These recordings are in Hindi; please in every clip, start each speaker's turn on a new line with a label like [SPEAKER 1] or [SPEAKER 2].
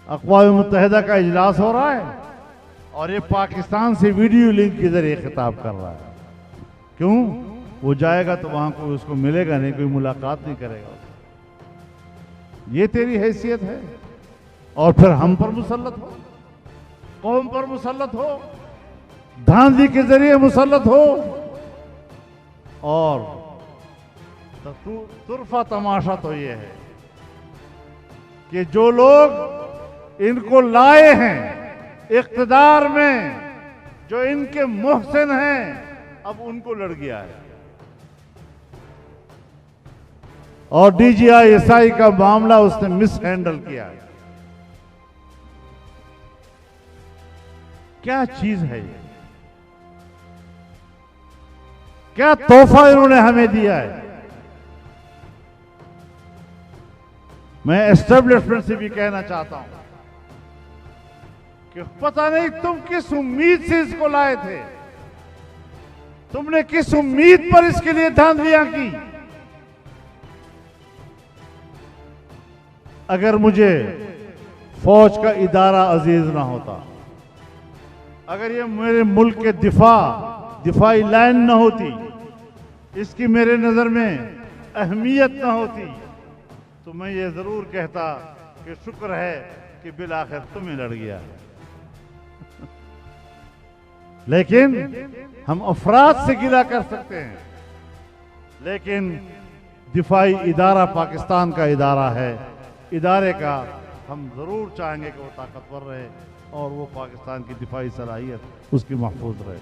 [SPEAKER 1] अक़वाम मुत्तहिदा का इजलास हो रहा है और ये पाकिस्तान से वीडियो लिंक के जरिए खिताब कर रहा है। क्यों? वो जाएगा तो वहां कोई उसको मिलेगा नहीं, कोई मुलाकात नहीं करेगा। ये तेरी हैसियत है और फिर हम पर मुसल्लत हो, कौम पर मुसल्लत हो, धांधली के जरिए मुसल्लत हो। और तुरफा तमाशा तो ये है कि जो लोग इनको लाए हैं इख्तिदार में, जो इनके मुहसिन हैं, अब उनको लड़ गया है। और DGI-SI का मामला उसने मिस हैंडल किया है। क्या चीज है ये? क्या तोहफा इन्होंने हमें दिया है? मैं एस्टेब्लिशमेंट से भी कहना चाहता हूं कि पता नहीं तुम किस उम्मीद से इसको लाए थे, तुमने किस उम्मीद पर इसके लिए धांधलियां की। अगर मुझे फौज का इदारा अजीज ना होता, अगर ये मेरे मुल्क के दिफाई लाइन ना होती, इसकी मेरे नजर में अहमियत ना होती, तो मैं ये जरूर कहता कि शुक्र है कि बिलाखिर तुम्हें लड़ गया। लेकिन हम अफराद से गिला कर सकते हैं, लेकिन दिफाई इदारा पाकिस्तान का इदारा है। इदारे का हम जरूर चाहेंगे कि वो ताकतवर रहे और वो पाकिस्तान की दिफाई सलाहियत उसकी महफूज रहे।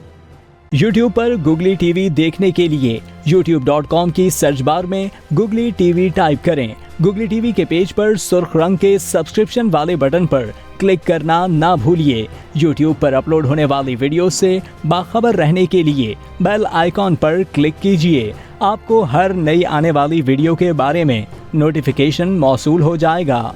[SPEAKER 2] YouTube पर गुगली टीवी देखने के लिए youtube.com की सर्च बार में गुगली टीवी टाइप करें। गुगली टीवी के पेज पर सुर्ख रंग के सब्सक्रिप्शन वाले बटन पर क्लिक करना ना भूलिए। YouTube पर अपलोड होने वाली वीडियो से बाखबर रहने के लिए बेल आइकॉन पर क्लिक कीजिए। आपको हर नई आने वाली वीडियो के बारे में नोटिफिकेशन मौसूल हो जाएगा।